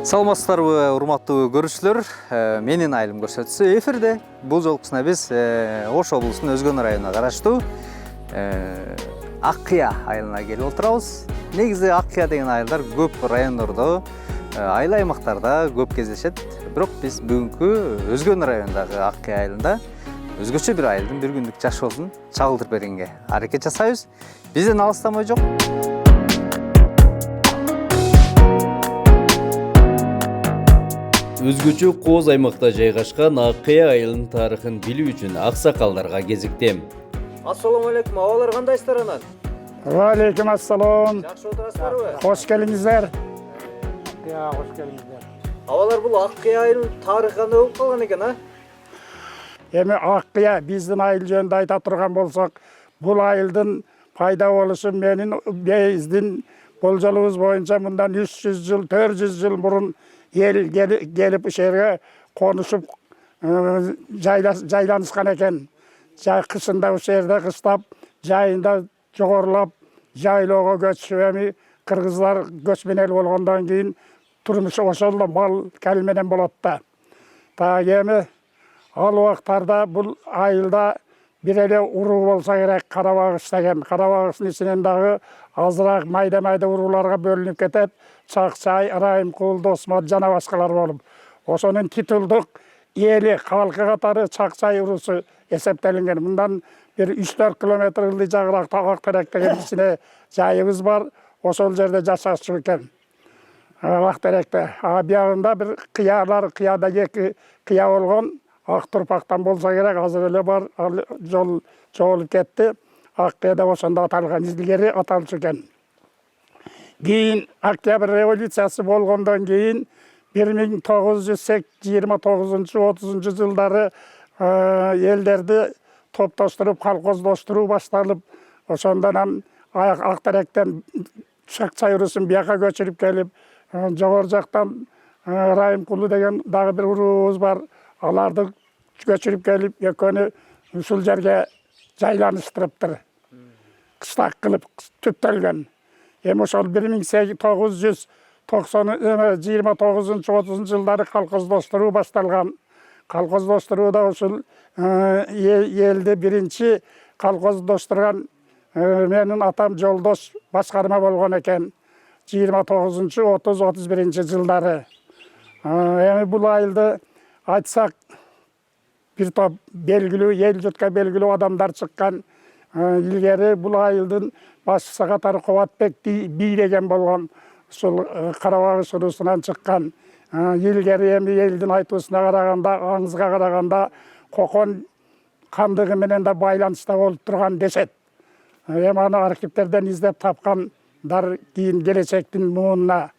Саламатсыздарбы, урматтуу көрүүчүлөр. Менин айылым көрсөтүүсү эфирде. Бул жолкусуна биз Ош облусунун Өзгөн районуна караштуу Ак Кыя айылына келип отурабыз. Негизи Ак Кыя деген айылдар көп райондордо, айыл аймактарда көп кездешет. Бирок биз бүгүнкү Өзгөн районундагы Ак Кыя айылында өзгөчө бир айылдын бир күндүк жашоосун чагылдырып бергенге аракет жасайбыз. Бизден алыстамай жок. Өзгөчө кооз аймакта жайгашкан Ак Кыя айылынын тарыхын билүү үчүн аксакалдарга кезиктем. Ассаламу алейкум, абалар кандайсыздар анан? Алейкум ассалам. Жакшы отурасыздарбы? Хош келиңиздер. Хош келиңиздер. Абалар бул Ак Кыя айылынын тарыхы кандай болуп калган экен, а? Эми Ак Кыя биздин айыл жөнүндө айта турган болсок, бул айылдын пайда болушу биздин болжолубуз боюнча мындан 300 жыл, 400 жыл мурун ел келип ушерге конушуп жайланышкан экен. Кышында ушерде кыштап, жайында жогорулап, жайлоого көчүп, эми кыргыздар көчмөнөл болгондон кийин турмушу ошол эле мал кал менен болот да. Эми ал убактарда бул айылда бир эле уруу болсо керек, карабагыш деген. Карабагыштын ичинен дагы азыраак майда урууларга бөлүнүп кетет. Чакчай, Райымкул, Досмат жана башкалар болуп. Ошонун титулдук эли калкы катары Чакчай уруусу эсептелинген. Мындан бир 3-4 километр ылдый жагыракта Актерек деген ичине жайыбыз бар. Ошол жерде жашачу экен. Актеректе. Биягында бир кыялар, кыяда 2 кыя болгон. Ак турпактан болсо керек, азыр эле бар, жол жоолуп кетти. Ак Кыяда ошондо аталган, илгери аталчу экен. Кийин Октябрь революциясы болгондон кийин 1929-30 жылдары элдерди топтоштуруп, колхоздоштуруу башталып, ошондон Актеректен Чакчай уруусун бияка көчүрүп келип, жогору жактан Райымкулу деген дагы бир уруубуз бар. Аларды көчүрүп келип, экөөнү ушул жерге жайланыштырыптыр. Кыштак кылып түптөлгөн. Эми ошол 1929-30 жылдары колхоздоштуруу башталган. Колхоздоштурууда ушул элди биринчи колхоздоштурган менин атам Жолдош башкарма болгон экен. 29-30-31 жылдары. Эми бул айылды айтсак, бир топ белгилүү, эл журтка белгилүү адамдар чыккан. Илгери бул айылдын башчысы катары Кубатбек бий деген болгон, ушул Карабагыш уруусунан чыккан. Илгери эми элдин айтуусуна караганда, аңызга караганда Кокон кандыгы менен да байланышта болуп турган дешет. Эми аны архивтерден издеп тапкандар кийин келечектин муунуна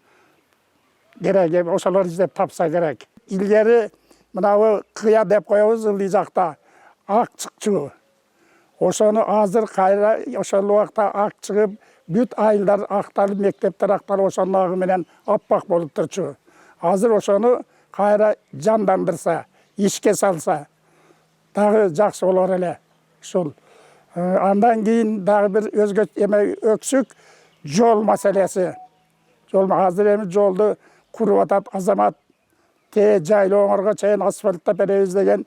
керек, ошолор издеп тапса керек. Илгери мынабы Кыя деп коебуз, ылдый жакта ак чыкчу. Ошону азыр кайра ошол убакта ак чыгып, бүт айылдар акталып, мектептер акталып, ошонун агы менен аппак болуп турчу. Азыр ошону кайра жандандырса, ишке салса дагы жакшы болор эле. Ушул. Андан кийин дагы бир өксүк жол маселеси. Азыр эми жолду куруп атат Азамат. Жайлооңорго чейин асфальттап беребиз деген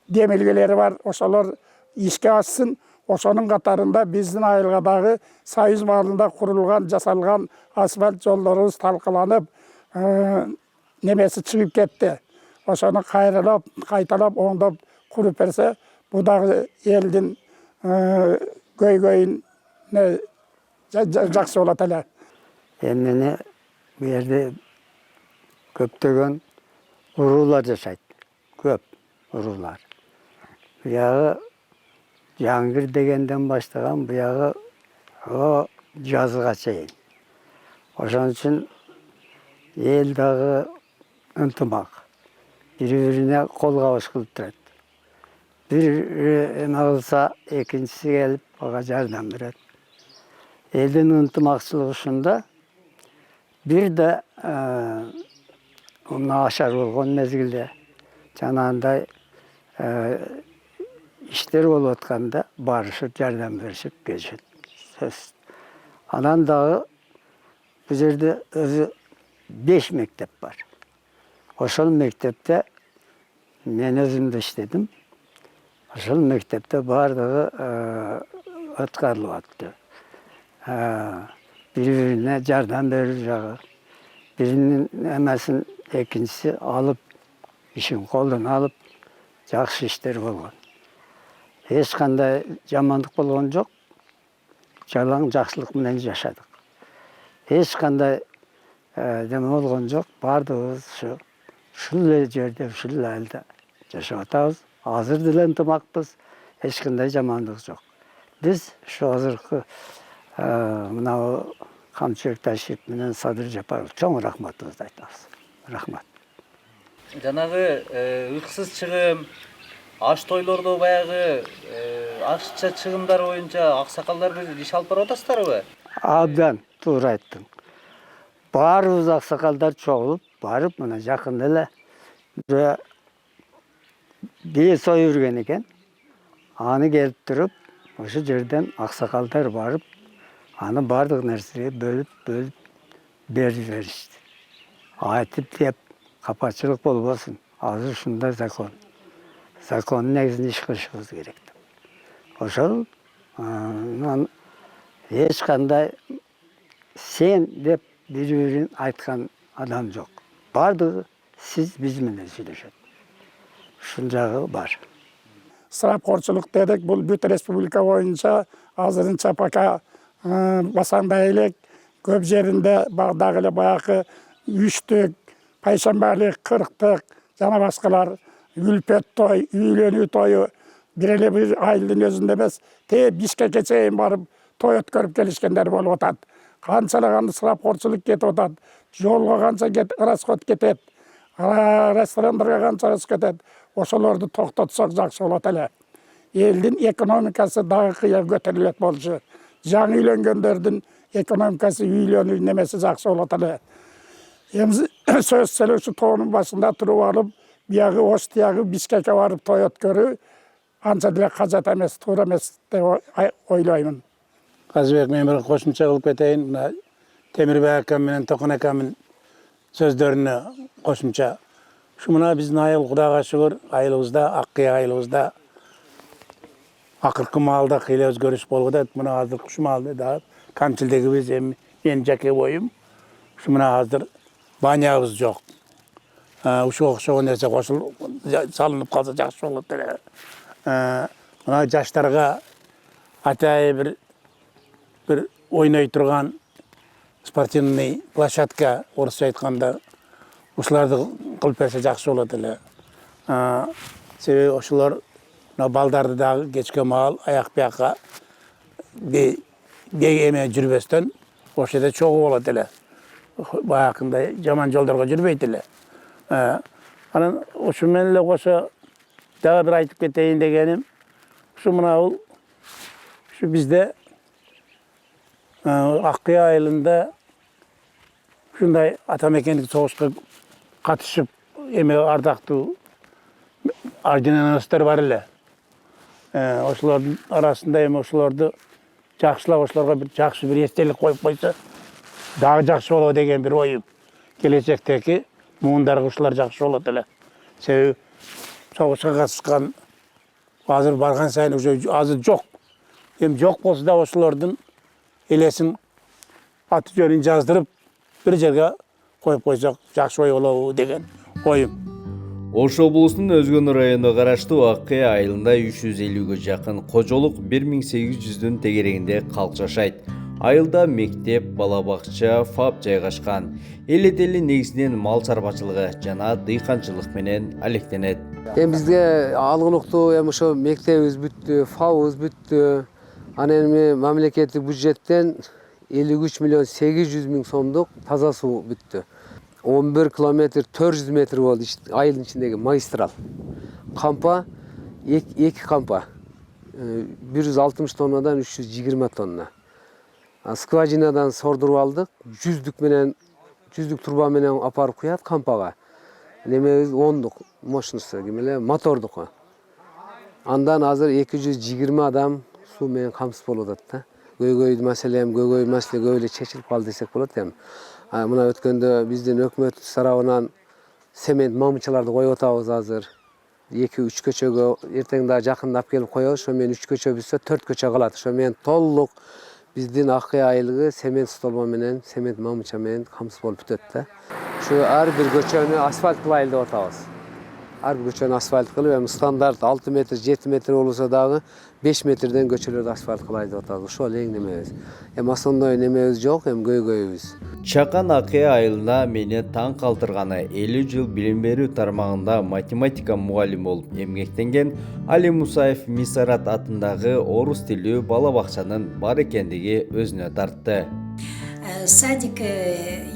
демилгелери бар. Ошолор ишке ашсын. Ошонун катарында биздин айылга дагы Союз маалында курулган, жасалган асфальт жолдорубуз талкаланып, немеси чыгып кетти. Ошону кайталап, оңдоп куруп берсе, бу дагы элдин көйгөйүнө жакшы болот эле. Эмне бу жерде көптөгөн уруулар жашайт. Көп уруулар. Буягы Жаңгыр дегенден баштаган, буягы жазга чейин. Ошон үчүн эл дагы ынтымак. Бири-бирине кол кабыш кылып турат. Бир эме кылса, экинчиси келип ага жардам берет. Элдин ынтымакчылыгы ушунда. Бир да ашар болгон мезгилде жанагындай иштер болуп атканда барышып, жардам беришип келишет. Анан дагы бу жерде өзү 5 мектеп бар. Ошол мектепте мен өзüm de işledim. Ошол мектепте бардыгы өткөрүлүп атты. Бири-бирине жардам берүү жагы. Birinin emesini ikincisi alıp, işin koldan alıp, жақсы işler болған. Ешқандай жамандық болған жоқ, жалаң жақсылық менен жашадық. Ешқандай деме болған жоқ, бардығыз ушул жерде, ушул айылда жашап атабыз. Азыр деле ынтымакпыз, ешқандай жамандық жоқ. Биз ушу азыркы мына Камчыбек Ташиев менен Садыр Жапаров чоң рахматыбызды айтабыз. Рахмат. Жанагы ыксыз чыгым, аш тойлордо баягы акча чыгымдар боюнча аксакалдар бир иш алып барып атасыздарбы? Абдан туура айттың. Баарыбыз аксакалдар чогулуп, барып мына жакында эле бие союп жүргөн экен. Аны келип туруп, ошол жерден аксакалдар барып, аны бардык нерсеге бөлүп берип беришти. Айтып деп, капачылык болбосун. Азыр ушундай закон. Закондун негизинде иш кылышыбыз керек. Ошол эч кандай сен деп бири-бирин айткан адам жок. Бардыгы сиз биз менен сүйлөшөт. Ушул жагы бар. Ысырапкорчулук дедик, бул бүт республика боюнча азырынча пока басаңдай элек көп жеринде дагы эле баягы 3-түк, пайшамбалык, 40-тык жана башкалар үлпөт той, үйлөнүү тою бир эле бир айылдын өзүндө эмес, Бишкекке чейин барып той өткөрүп келишкендер болуп атат. Канчалаган ысырапкорчулук кетип атат. Жолго канча расход кетет. Ресторандарга канча расход кетет. Ошолорду токтотсок жакшы болот эле. Элдин экономикасы дагы кыя көтөрүлөт болчу. Жаңы үйлөнгөндөрдүн экономикасы, үйлөнүү немеси жакшы болот эле. Эми сөз сөйлөшүү тоонун башында туруп алып, биягы Оштиягы Бишкекке барып той өткөрүү анча деле кажат эмес, туура эмес деп ойлоймун. Казыбек, мен бир кошумча кылып кетейин. Мына Темирбек акам менен Токон акамдын сөздөрүнө кошумча. Ушу мына биздин айыл Кудайга шүгүр, айылыбызда, Аккыя айылыбызда акыркы маалда кыйла өзгөрүш болуп атат. Мына азыр ушу маалда да камчылдыгыбыз эми менин жеке боюм. Ушу мына азыр банябыз жок. Ушуга окшогон нерсе кошулуп салынып калса жакшы болот эле. Мына жаштарга атайы бир ойной турган спортивный площадка, орусча айтканда, ушуларды кылып берсе жакшы болот эле. Себеби ошолор балдарды дагы кечке маал аяк биякка эме жүрбөстөн ошол жерде чогуу болот эле. Баягындай жаман жолдорго жүрбөйт эле. Анан ошо менен эле кошо дагы бир айтып кетейин дегеним, ушу мына бул ушу бизде Аккыя айылында ушундай ата мекендик согушка катышып эме ардактуу орденоносттор бар эле. Ошолордун арасында эми ошолорду жакшылап ошолорго бир жакшы бир эстелик коюп койсо дагы жакшы болот деген бир оюм. Келечектеги муундарга ушулар жакшы болот эле. Себеби согушка катышкан азыр барган сайын уже азыр жок. Эми жок болсо да ошолордун элесин аты жөнүн жаздырып бир жерге коюп койсок жакшы ой болобу деген оюм. Ош облусунун Өзгөн районуна караштуу Аккыя айылында 350-ге жакын кожолук 1800-дүн тегерегинде калк жашайт. Айылда мектеп, бала бакча, ФАП жайгашкан. Эл этели негизинен мал чарбачылыгы жана дыйканчылык менен алектенет. Бизге алгылыктуу эми ошо мектебибиз бүттү, ФАПыбыз бүттү. Анан эми мамлекеттик бюджеттен 53 миллион 800 миң сомдук таза суу бүттү. 11 километр 400 метр болду айылдын ичиндеги магистрал. Кампа 2 кампа. 160 тоннадан 320 тонна. Скважинадан сордуруп алдык. 100 труба менен апарып куят кампага. Немебиз 10-дук мощносту эле мотордук. Андан азыр 220 адам суу менен камсыз болуп атат да. Көйгөй маселе көп эле чечилип калды десек болот эми. Мына өткөндө биздин өкмөт тарабынан Sement mamçılarda koyup atабыз азыр. 2-3 көчөгө эртең да жакындап келип коебуз. Ошо менен 3 көчө бүтсө 4 көчө калат. Ошо менен толук биздин Аккая айылыгы сement столбо менен, сement мамыча менен камсыз болуп бүтөт да. Şu ар бир көчөнү асфальт кылайлы деп атабыз. Ар бир көчөнү асфальт кылып, эми стандарт 6 метр, 7 метр болсо дагы 5 метрден көчөлөрдү асфальт кылайлы деп атабыз. Ошол эң немебиз. Эми ошондой немебиз жок, эми көйгөйүбүз. Чакан Аккая айылында мени таң калтырганы 50 жыл билим берүү тармагында математика мугалими болуп эмгектенген Али Мусаев Мисарат атындагы орус тилдүү бала бакчанын бар экендиги өзүнө тартты. Садик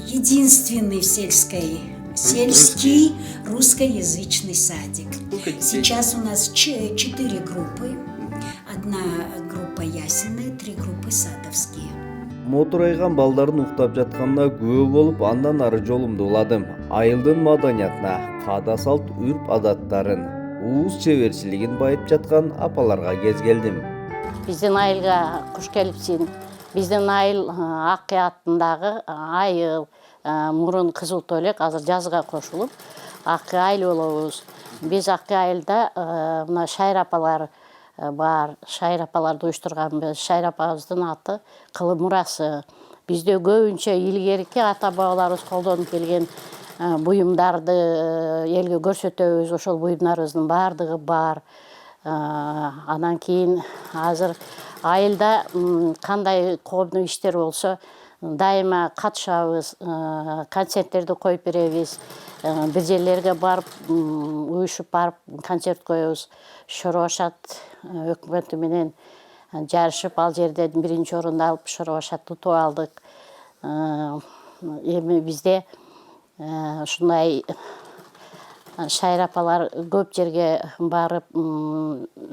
единственный в сельский русскоязычный садик. Сейчас у нас 4 группы. Одна группа ясельная, 3 группы садовские. Мотурайган балдарын уктап жатканда күбө болуп, андан ары жолумду уладым. Айылдын маданиятына, каада салт, үрп адаттарын, ууз чеберчилигин байып жаткан апаларга кез келдим. Биздин айылга куш келипсиң. Биздин айыл Аккая атындагы айыл мурун Кызыл Төлөк, азыр жазга кошулуп Аккая айыл болобуз. Биз Аккая айылда мына Шайыр апалар бар. Шайыр апаларды уюштурганбыз. Шайыр апабыздын аты Кылы Мурасы. Бизде көбүнчө илгерки ата бабаларыбыз колдонуп келген буюмдарды элге көрсөтөбүз. Ошол буюмдарыбыздын баардыгы бар. Анан кийин азыр айылда кандай коомдук иштер болсо дайыма катышабыз, концерттерди коюп беребиз. Бир жерлерге барып, уюшуп барып концерт коебуз. Шоробашат өкмөтү менен жарышып, ал жерден 1-чи орунду алып, Шоробашатты утуп алдык. Эми бизде ушундай Шайыр апалар көп жерге барып,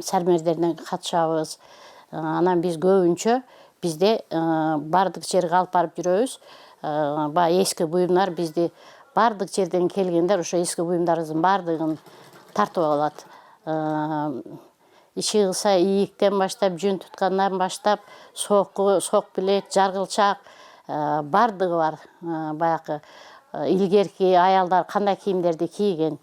сармердерден катышабыз. Анан биз көбүнчө бизде бардык жерге алып барып жүрөбүз. Баягы эски буюмдар бизди бардык жерден келгендер ошо эски буюмдарыбыздын бардыгын тартып алат. Иши кылса ийиктен баштап, жүн туткандан баштап, сок билет, жаргылчак бардыгы бар. Баягы илгерки аялдар кандай кийимдерди кийген.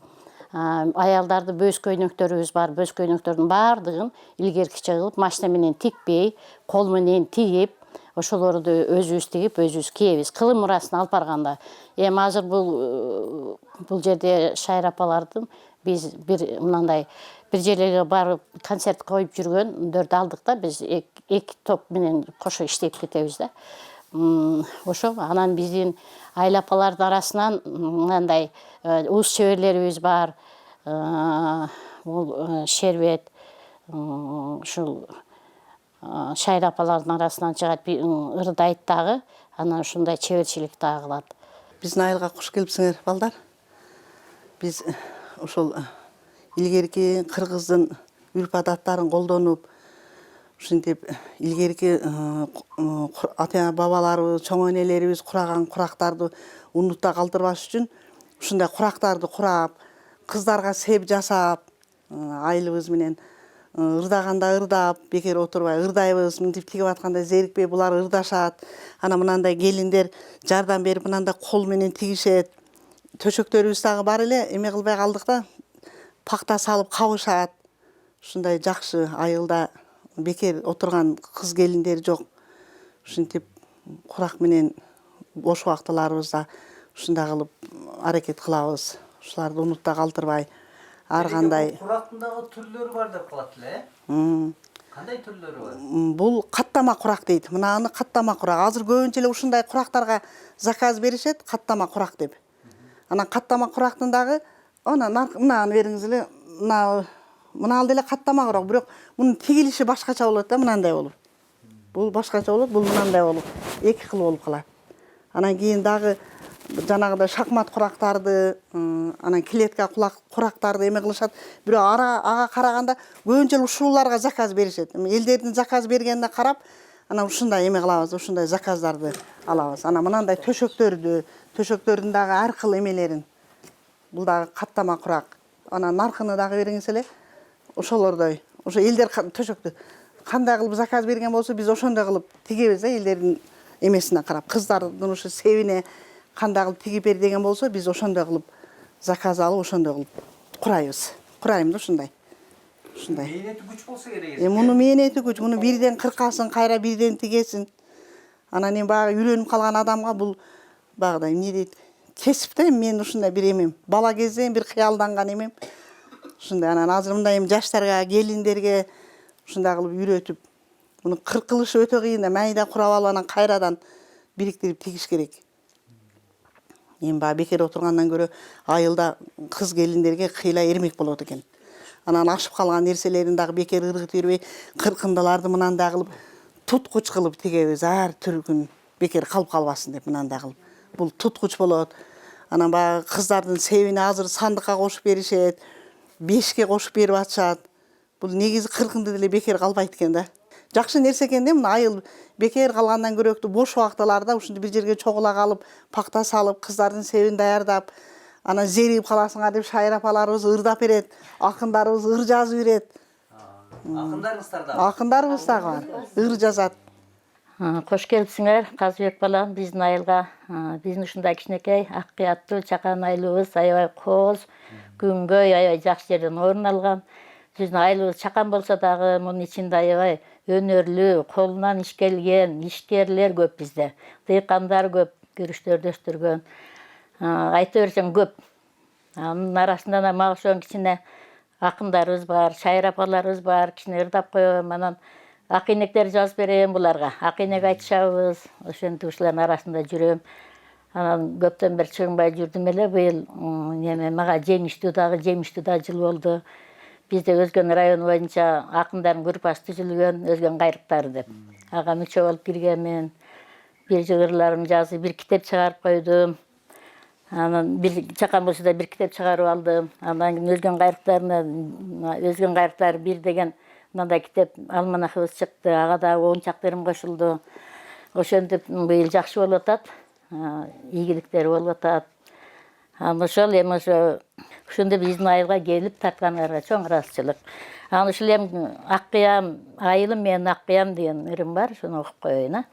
Аялдарды бөз көйнөктөрүбүз бар. Бөз көйнөктөрдүн бардыгын илгеркиче кылып, машина менен тикпей, кол менен тигип, ошолорду өзүбүз тигип, өзүбүз кийебиз. Кылы Мурасын алып барганда. Эми азыр бул жерде Шайыр апалардын биз мындай бир жерлерге барып концерт коюп жүргөндөрдү алдык да, биз эки топ менен кошо иштеп кетебиз да. Ошо анан биздин айыл апалардын арасынан мындай уус чеберлерибиз бар. Бул Шербет, ушул Шайыр апалардын арасынан чыгат, ырдайт дагы, анан ушундай чеберчилик дагы кылат. Биздин айылга куш келипсиңер, балдар. Биз ошол илгерки кыргыздын үрп адаттарын колдонуп, ушинтип илгерки ата бабаларыбыз, чоң энелерибиз кураган курактарды унутта калтырбаш үчүн ушундай курактарды курап, кыздарга сеп жасап, айылыбыз менен ырдаганда ырдап, бекер отурбай ырдайбыз, мынтип тигип атканда зерикпей булар ырдашат. Ана мынандай келиндер жардам берип мынандай кол менен тигишет. Төшөктөрүбүз дагы бар эле, эме кылбай калдык да, пакта салып кабышат. Ушундай жакшы айылда бекер отурган кыз келиндер жок. Ушинтип курак менен бош убактыларыбызда ушундай кылып аракет кылабыз. Ушуларды унутта калтырбай. Ар кандай Курактын дагы түрлөрү бар деп калат эле. Кандай түрлөрү бар? Бул каттама курак дейт. Мынаны каттама курак. Азыр көбүнчө эле ушундай курактарга заказ беришет, каттама курак деп. Анан каттама курактын дагы мынаны бериңиз эле, мына деле каттама курак, бирок мунун тигилиши башкача болот да, мынандай болуп. Бул башкача болот, бул мынандай болуп, эки кыл болуп калат. Анан кийин дагы жанагыдай шахмат курактарды, анан клетка курактарды эме кылышат. Бирок ага караганда көбүнчө ушуларга заказ беришет. Элдердин заказ бергенине карап, анан ушундай эме кылабыз, ушундай заказдарды алабыз. Анан мынандай төшөктөрдүн дагы ар кыл эмелерин. Бул дагы каттама курак. Анан наркыны дагы бериңиз эле. Ошолордой. Ошо элдер төшөктү кандай кылып заказ берген болсо, биз ошондой кылып тигебиз да, элдердин эмесине карап. Кыздардын ушу себине кандай кылып тигип бер деген болсо, биз ошондой кылып заказ алып ошондой кылып курайбыз. Курайм да ушундай. Ушундай. Мээнети күч болсо керек. Муну мээнети күч, муну бирден кыркасын, кайра бирден тигесин. Анан эми баягы үйрөнүп калган адамга бул багыдай эмне дейт? Кесип да мен ушундай бир эмем. Бала кезден бир кыялданган эмем. Ушундай анан азыр мындай эми жаштарга, келиндерге ушундай кылып үйрөтүп, муну кыркылышы өтө кыйын да, майда курап алып анан кайрадан бириктирип тигиш керек. Эми баягы бекер отургандан көрө айылда кыз келиндерге кыйла эрмек болот экен. Анан ашып калган нерселерин дагы бекер ыргытып бербей, кыркындыларды мынандай кылып туткуч кылып тигебиз, ар түркүн бекер калып калбасын деп мынандай кылып. Бул туткуч болот. Анан баягы кыздардын себини азыр сандыкка кошуп беришет, бешке кошуп берип атышат. Бул негизи кыркынды деле бекер калбайт экен да. Жакшы нерсе экен да, мына айыл бекер калгандан көрөктү бош убактыларда ушундай бир жерге чогула калып, пакта салып, кыздардын себин даярдап, анан зерип каласыңар деп шайыр апаларыбыз ырдап берет, акындарыбыз ыр жазып берет. Акындарыңыздар да. Акындарыбыз дагы бар, ыр жазат. Кош келипсиңер, Казыбек балам, биздин айылга, биздин ушундай кичинекей ак кыяттуу чакан айылыбыз аябай кооз, күнгөй, аябай жакшы жерден орун алган. Биздин айылыбыз чакан болсо дагы мунун ичинде аябай өнөрлүү, колунан иш келген ишкерлер көп бизде. Дыйкандар көп, күрүчтөрдү өстүргөн. Айта берсең көп. Анын арасында да мага ошон кичине акындарыбыз бар, шайыр апаларыбыз бар, кичине ырдап коем, анан акыйнектер жазып берем буларга. Акыйнек айтышабыз, ошентип ушулардын арасында жүрөм. Анан көптөн бери чыгынбай жүрдүм эле, быйыл неме мага жемиштүү да жыл болду. Бизде Өзгөн району боюнча акындардын группасы түзүлгөн, Өзгөн кайрыктары деп. Ага мүчө болуп киргенмин. Бир жыгырларым жазып, бир китеп чыгарып койдум. Анан бир чакан болсо да бир китеп чыгарып алдым. Андан кийин Өзгөн кайрыктары бир деген мындай китеп алманахыбыз чыкты. Ага да 10 чактырым кошулду. Ошентип быйыл жакшы болуп атат. Ийгиликтер болуп атат. Анан ошол эми ошондо биздин айылга келип тарткандарга чоң ыраазычылык. Анан ушул эми Аккыям, айылым менин Аккыям деген ырым бар, ошону окуп коеюн.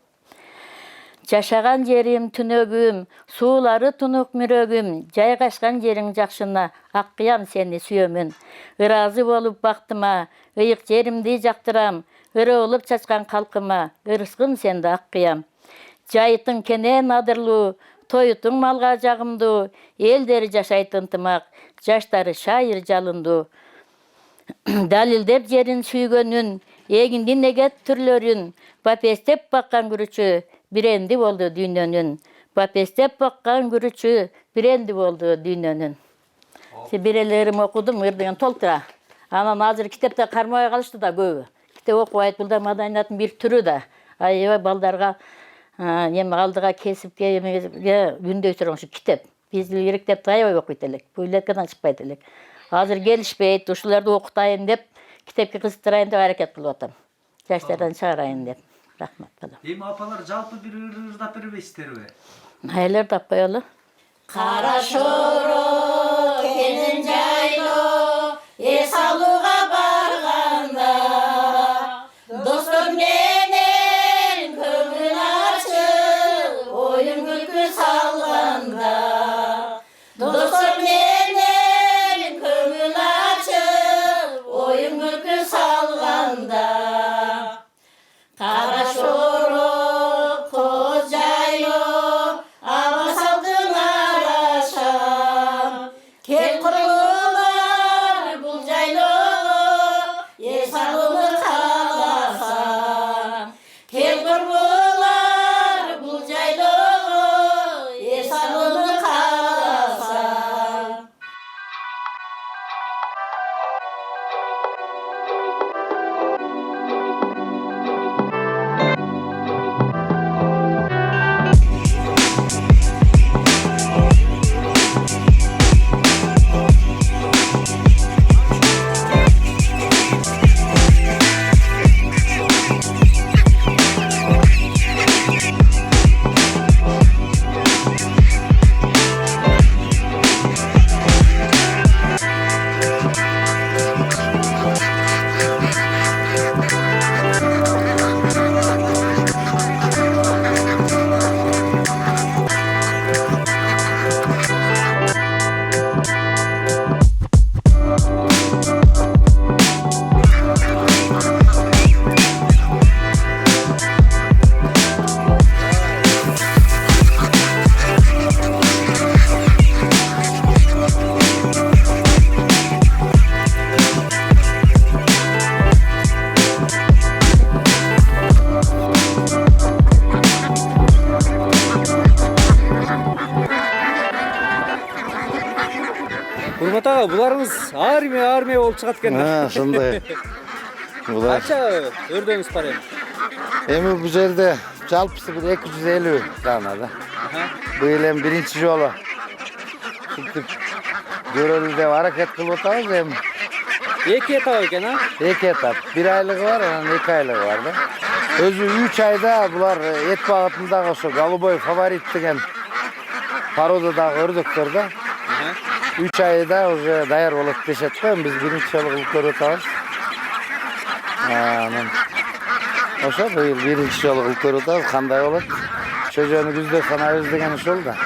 Жашаган жерим түнөгүм, суулары тунук мүрөгүм, жайгашкан жериң жакшына, Аккыям сени сүйөмүн. Ыраазы болуп бактыма, ыйык жеримди жактырам, ыры болуп чачкан калкыма, ырыскым сенди Аккыям. Жайытың кенен адырлуу, тоютуң малга жагымдуу, элдери жашайт ынтымак, жаштары шайыр жалындуу. Далилдеп жерин сүйгөнүн, эгиндин эгет түрлөрүн, бапестеп баккан күрүчү, биренди болду дүйнөнүн. Бапестеп баккан күрүчү, биренди болду дүйнөнүн. Бир эле ырым окудум, ыр деген толтура. Анан азыр китепте кармабай калышты да көбү. Китеп окубайт, бул да маданияттын бир түрү да. Аябай балдарга эми алдыга кесипке күндөй турган ушу китеп. Биз илгери китепти аябай окуйт элек, библиотекадан чыкпайт элек. Азыр келишпейт, ушуларды окутайын деп, китепке кызыктырайын деп аракет кылып атам. Жаштардан чыгарайын деп. Рахмат балам. Эми апалар жалпы бир ырдап бербейсиздерби? Айлар тап коелу. Кара шоро келин жайлоо, эс алууга барганда, достор менен көңүл ачып, оюн күлкү салганда, достор менен көңүл ачып, оюн күлкү салганда, кара шоро коз жайлоо, аба салдың арашам, кел курулар бул жайлоо буларыңыз армия болуп чыгат экен да. Ошондой. Булар. Канча өрдөгүңүз бар эми? Эми бул жерде жалпысы бир 250 дана да. Быйыл эми биринчи жолу ушинтип көрөлү деп аракет кылып атабыз эми. 2 этап экен, а? 2 этап. 1 айлыгы бар, анан 2 айлыгы бар да. Өзү 3 айда булар эт багытындагы ошо голубой фаворит деген породадагы өрдөктөр да. 3 айда уже даяр болот дешет го. Биз биринчи жолу кылып көрүп атабыз. Анан ошо быйыл биринчи жолу кылып көрүп атабыз. Кандай болот? Чөжөнү күздө санайбыз деген ошол да.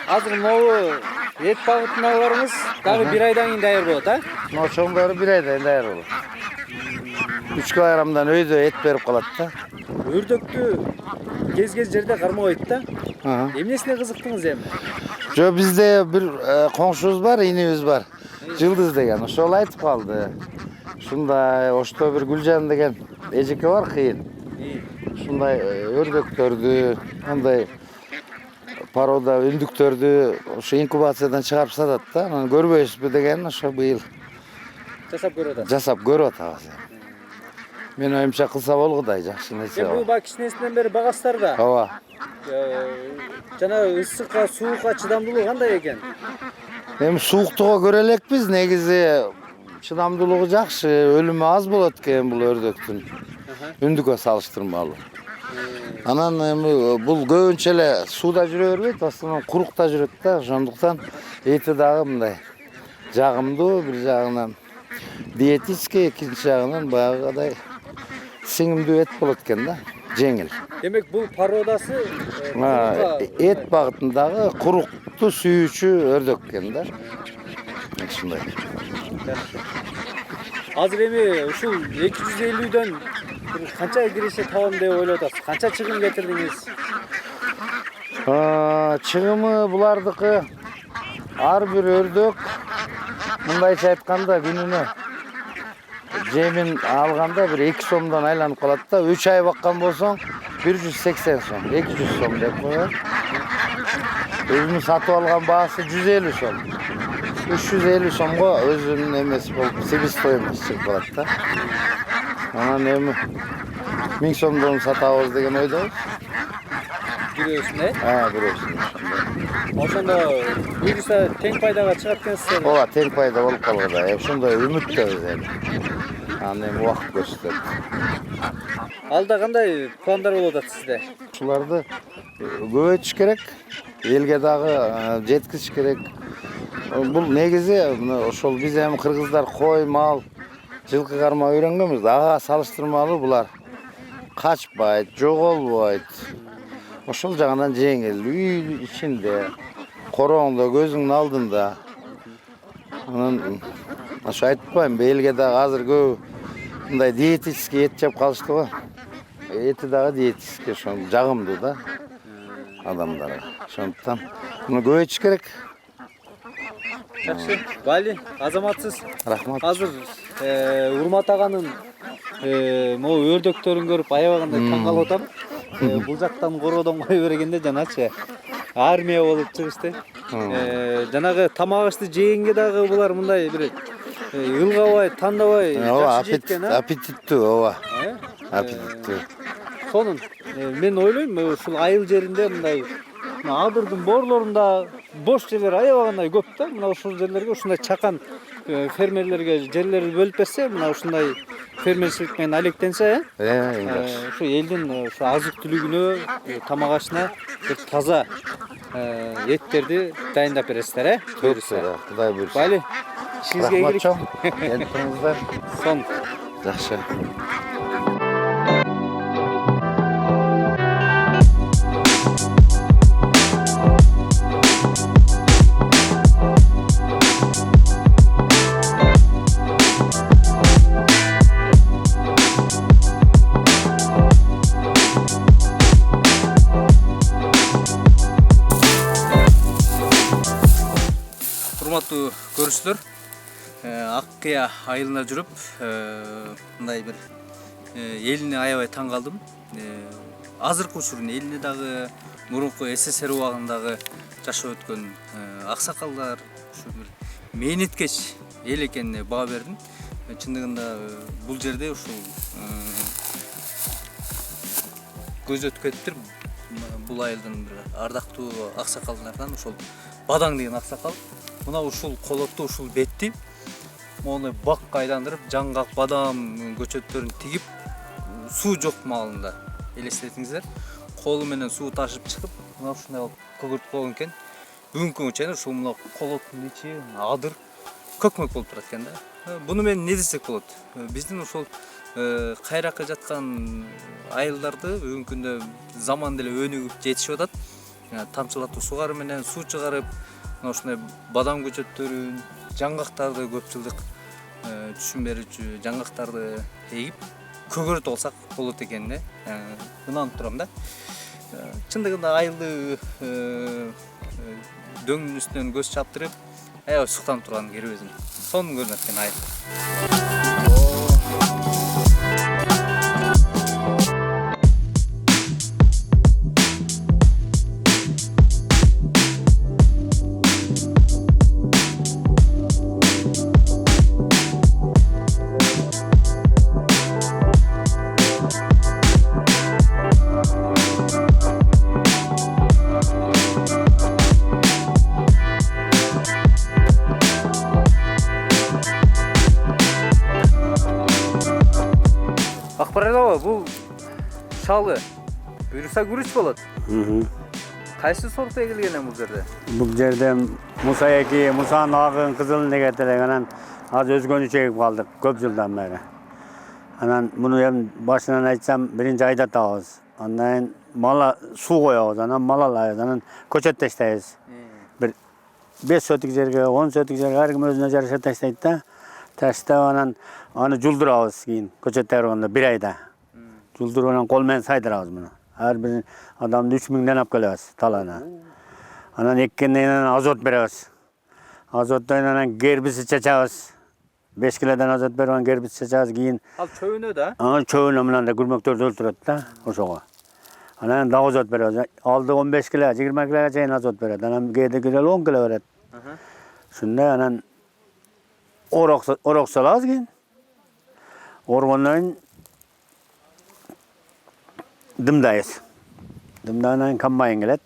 Азыр могу эт багытындагыларыңыз дагы 1 айдан кийин даяр болот, а? Ошондору 1 айдан даяр болот. 3 килограммдан өйдө эт берип калат да. Өрдөктү кез жерде кармабайт да. Эмнесине кызыктыңыз эми? Жо бизде бир коңшубуз бар, инибиз бар. Жылдыз деген. Ошол айтып калды. Ушундай Ошто бир Гүлжан деген эжеке бар, кыйын. Ушундай өрдөктөрдү, андай порода үндүктөрдү ошо инкубациядан чыгарып сатат да. Анан көрбөйсүзбү деген ошо быйыл жасап көрүп атабыз. Мен оюмча кылса болгудай жакшы нерсе. Бул кичинесинен бери багасыздар да. Ооба. Жана ысыкка, суукка чыдамдуулугу кандай экен? Эми сууктугу көрө элекпиз, негизи чыдамдуулугу жакшы, өлүмү аз болот экен бул өрдөктүн. Үндүккө салыштырмалуу. Анан эми бул көбүнчө эле сууда жүрө бербейт, в основном курукта жүрөт да, ошондуктан эти дагы мындай жагымдуу, бир жагынан диетический, экинчи жагынан баягыдай сиңимдүү эт болот экен да, жеңил. Демек бул породасы эт багытындагы курукту сүйүүчү өрдөк экен да. Ушундай. Азыр эми ушул 250дөн канча киреше табам деп ойлоп атасыз? Канча чыгым кетирдиңиз? Чыгымы булардыкы ар бир өрдөк мындайча айтканда күнүнө жемин алганда бир 2 сомдон айланып калат да. 3 ай баккан болсоң 180 сом, 200 сом деп коет. Өзүнүн сатып алган баасы 150 сом. 350 сомго өзүнүн эмеси болуп, себестоимость чыгып калат да. Анан эми 1000 сомдон сатабыз деген ойдобуз. Бирөөсүн, бирөөсүн. Ошондо буюрса тең пайдага чыгат экенсиздер. Ооба, тең пайда болуп калгыда. Ошондой үмүттөбүз эми. Анан эми убакыт көрсөтөт. Алда кандай пландар болуп атат сизде? Ушуларды көбөйтүш керек, элге дагы жеткизиш керек. Бул негизи ошол биз эми кыргыздар кой, мал, жылкы кармап үйрөнгөнбүз. Ага салыштырмалуу булар качпайт, жоголбойт. Ошол жагынан жеңил, үй ичинде, короңдо, көзүңдүн алдында. Анан ошо айтпайм, элге дагы азыр көп мындай диетический эт жеп калышты го. Эти дагы диетический, ошо жагымдуу да адамдарга. Ошондуктан муну көбөйтүш керек. Жакшы, Бали, азаматсыз. Рахмат. Азыр Урмат аганын могу өрдөктөрүн көрүп аябагандай таң калып атам. Бул жактан короодон кое бергенде жаначы армия болуп чыгышты. Жанагы тамак ашты жегенге дагы булар мындай бир ылгабай, тандабай жакшы жеткен, а? Аппетиттүү, ооба. Аппетиттүү. Сонун мен ойлойм, ушул айыл жеринде мындай адырдын борлорунда бош жерлер аябагандай көп да. Мына ушул жерлерге ушундай чакан фермерлерге жерлерди бөлүп берсе, мына ушундай фермерчилик менен алектенсе, ушу элдин ушу азык түлүгүнө, тамак ашына бир таза эттерди дайындап бересиздер, Буюрса, Кудай буйрса. Бали, ишиңизге ийгилик. Рахмат. Сон. Жакшы. Урматтуу көрүүчүлөр, Ак Кыя айылына жүрүп, мындай бир элине аябай таң калдым. Азыркы учурун элине дагы мурунку СССР убагындагы жашап өткөн аксакалдар, ушу бир мээнеткеч эл экенине баа бердим. Чындыгында бул жерде ушул көз өткөттүр бул айылдын бир ардактуу аксакалдарынан ушул Бадаң деген аксакал мына ушул колотту ушул бетти мону бакка айландырып жаңгак бадам көчөттөрүн тигип суу жок маалында элестетиңиздер колу менен суу ташып чыгып мына ушундай көгөртүп койгон экен. Бүгүнкү күнгө чейин ушул мына колоттун ичи адыр көкмөк болуп турат экен да. Буну мен эмне десек болот? Биздин ушул кайракка жаткан айылдарды бүгүнкү күндө заман деле өнүгүп жетишип атат. Тамчылатуу суугары менен суу чыгарып, мына ушундай бадам көчөттөрүн, жаңгактарды көп жылдык түшүм берүүчү жаңгактарды эгип көгөртүп алсак болот экенине ынанып турам да. Чындыгында айылды дөңнүн үстүнөн көз чаптырып, аябай суктанып турганын керебезим. Сонун көрүнөт экен айыл. Акбарат аба, бул шалы буюрса күрүч болот. Кайсы сорт эгилген бул жерде? Бул жерде Муса эки, Мусанын агын кызылын эгетелек, анан аз өзгөнүчө эгип калдык көп жылдан бери. Анан муну эми башынан айтсам, биринчи айдатабыз. Андан мала суу коебуз, анан малалайбыз, анан көчөт таштайбыз. Бир 5 сотик жерге, 10 сотик жерге ар ким өзүнө жараша таштайт да. Таштап анан аны жулдурабыз кийин көчөт тайганда 1 айда. Жулдуруп анан кол менен сайдырабыз муну. Ар бир адамды 3000ден алып келебиз талана. Анан эккенден кийин азот беребиз. Азоттон анан гербицид чачабыз. 5 килодон азот берип анан гербицид чачабыз кийин. Ал чөбүнө да? Чөбүнө мынандай күрмөктөрдү өлтүрөт да, ошого. Анан дагы азот беребиз. Алды 15 кило, 20 килога чейин азот берет. Анан кээде 10 кило берет. Ушундай анан орок салабыз кийин. Оргондон дымдайбыз. Дымданан комбайн келет.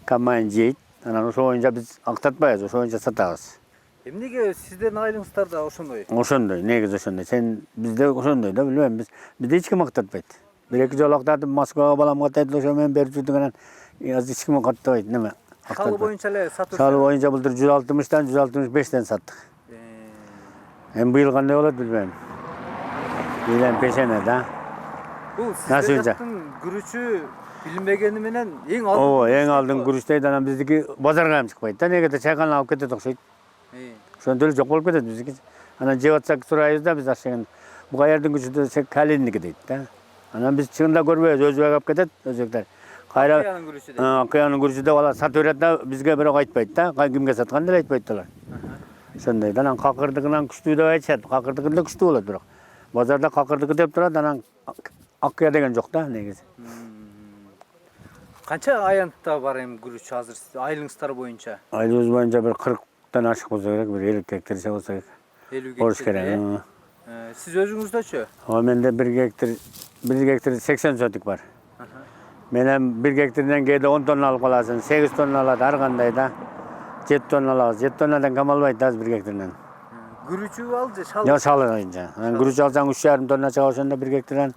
Комбайн жейт. Анан ошо боюнча биз актатпайбыз, ошо боюнча сатабыз. Эмнеге сиздердин айылыңыздарда ошондой? Ошондой, негизи ошондой. Сен бизде ошондой да, билбейм. Бизде эч ким актатпайт. 1-2 жолу актатып Москвага баламга каттайт, ошо менен берип жүрдүк анан азыр эч ким каттабайт, неме? Шалы боюнча эле сатып. Шалы боюнча былтыр 160тан 165тен саттык. Эми быйыл кандай болот билбейм. Билем пешене да. Бул сиздердин күрүчү билинбегени менен эң алдын. Ооба, эң алдын күрүчтейт, анан биздики базарга ham чыкпайт да, негеде чайкана алып кетет окшойт. Ошондой эле жок болуп кетет биздики. Анан жеп атсак сурайбыз да биз ашыгын. Бу каердин күрүчү калинники дейт да. Анан биз чыгында көрбөйбүз, өзбек алып кетет, өзбектер. Кайра Акыянын күрүчү деп алат, сатып берет да, бизге бирок айтпайт да, кимге саткан деле айтпайт алар. Ошондой. Анан какырдыгынан күчтүү деп айтышат. Какырдыгы деле күчтүү болот бирок. Базарда какырдыгы деп турат, анан акыя деген жок да негизи. Канча аянтта бар эми күрүч азыр айылыңыздар боюнча? Айылыбыз боюнча бир 40тан ашык болсо керек, бир 50 гектар болсо керек. 50 Болуш керек. Сиз өзүңүздөчү? Менде 1 гектар 80 сотик бар. Менен 1 гектардан кээде 10 тонна алып каласың, 8 тонна алат ар кандай да. 7 тонна алабыз. 7 тоннадан кам албайт азыр 1 гектардан. Күрүчү ал же шал? Жок, шалы боюнча. Күрүч алсаң 3,5 тонна чыга ошондо 1 гектардан.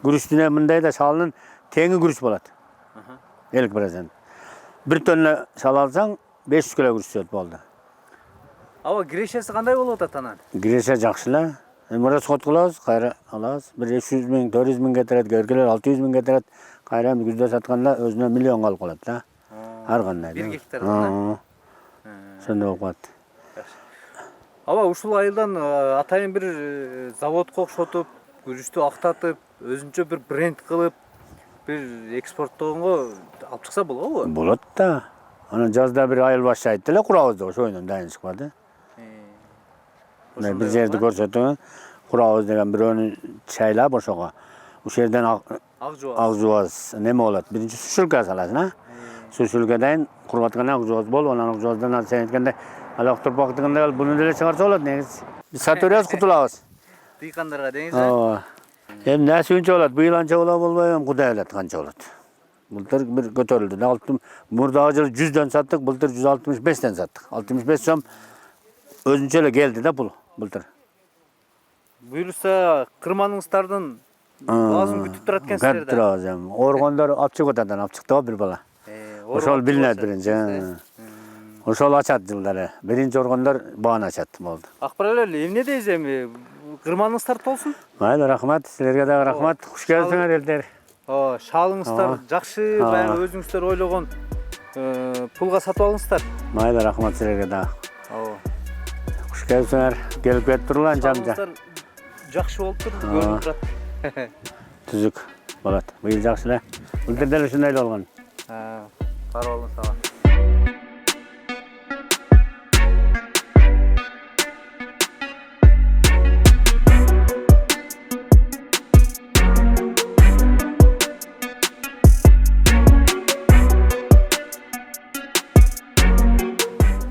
Күрүчтүнө мындай да шалынын теңи күрүч болот. 50%. 1 тонна шал алсаң 500 кило күрүч түшөт болду. Аба кирешеси кандай болуп атат анан? Киреше жакшы эле. Эми расход кылабыз, кайра алабыз. 300 миң, 400 миң кетирет, көргөлөр 600 миң кетирет. Кайра күздө сатканда өзүнө миллион алып калат да. Ар кандай. 1 гектардан. Ошондой болуп калат. Аба ушул айылдан атайын бир заводко окшотуп, күрүчтү актатып, өзүнчө бир бренд кылып, бир экспорттогонго алып чыкса болобу? Болот да. Анан жазда бир айыл башчайт деле курабыз да, ошондон дайын чыкпа да. Бир жерди көрсөтүп, курабыз деген бирөөнү чайлап ошого. Ошол жерден ак жуаз неме болот? Биринчи сушилка саласың, а? Сушилкадан куруп аткандан ак жуаз болуп, анан ак жуаздан сен айткандай Алак турпактыгында буну деле чыгарса болот негизи. Биз сатып беребиз, кутулабыз. Дыйкандарга деңиз. Ооба. Эми нәсүнчө болот, быйыл анча боло болбой, эми Кудай билет канча болот. Былтыр бир көтөрүлдү. Мурдагы жылы 100дөн саттык, былтыр 165ден саттык. 65 сом өзүнчө эле келди да бул былтыр. Буюрса кырманыңыздардын баазын күтүп турат экенсиздер да. Турабыз эми. Оргондор Апчыготадан алып чыкты бир бала. Ошол билинет биринчи. Ошол ачат жылдары. Биринчи оргондор бааны ачат болду. Акбарал эле эмне дейсиз эми? Кырманыңыздар толсун. Майли рахмат, силерге дагы рахмат. Куш келиңиздер элдер. Шалыңыздар жакшы, баягы өзүңүздөр ойлогон пулга сатып алыңыздар. Майли рахмат силерге дагы. Куш келиңиздер, келип кетип турула анчамча. Жакшы болуп тур, көрүнүп турат. Түзүк болот. Быйыл жакшы эле. Былтыр деле ушундай эле болгон. Бар болуң, сага.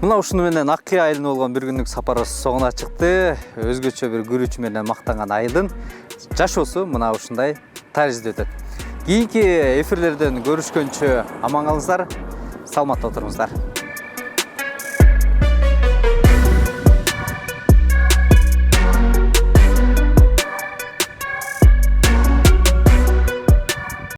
Мына ушуну менен Аккыя айылына болгон бир күндүк сапарыбыз соңуна чыкты. Өзгөчө бир көрүүчү менен мактанган айылдын жашоосу мына ушундай таризде өтөт. Кийинки эфирлерден көрүшкөнчө аман калыңыздар, саламатта отуруңуздар.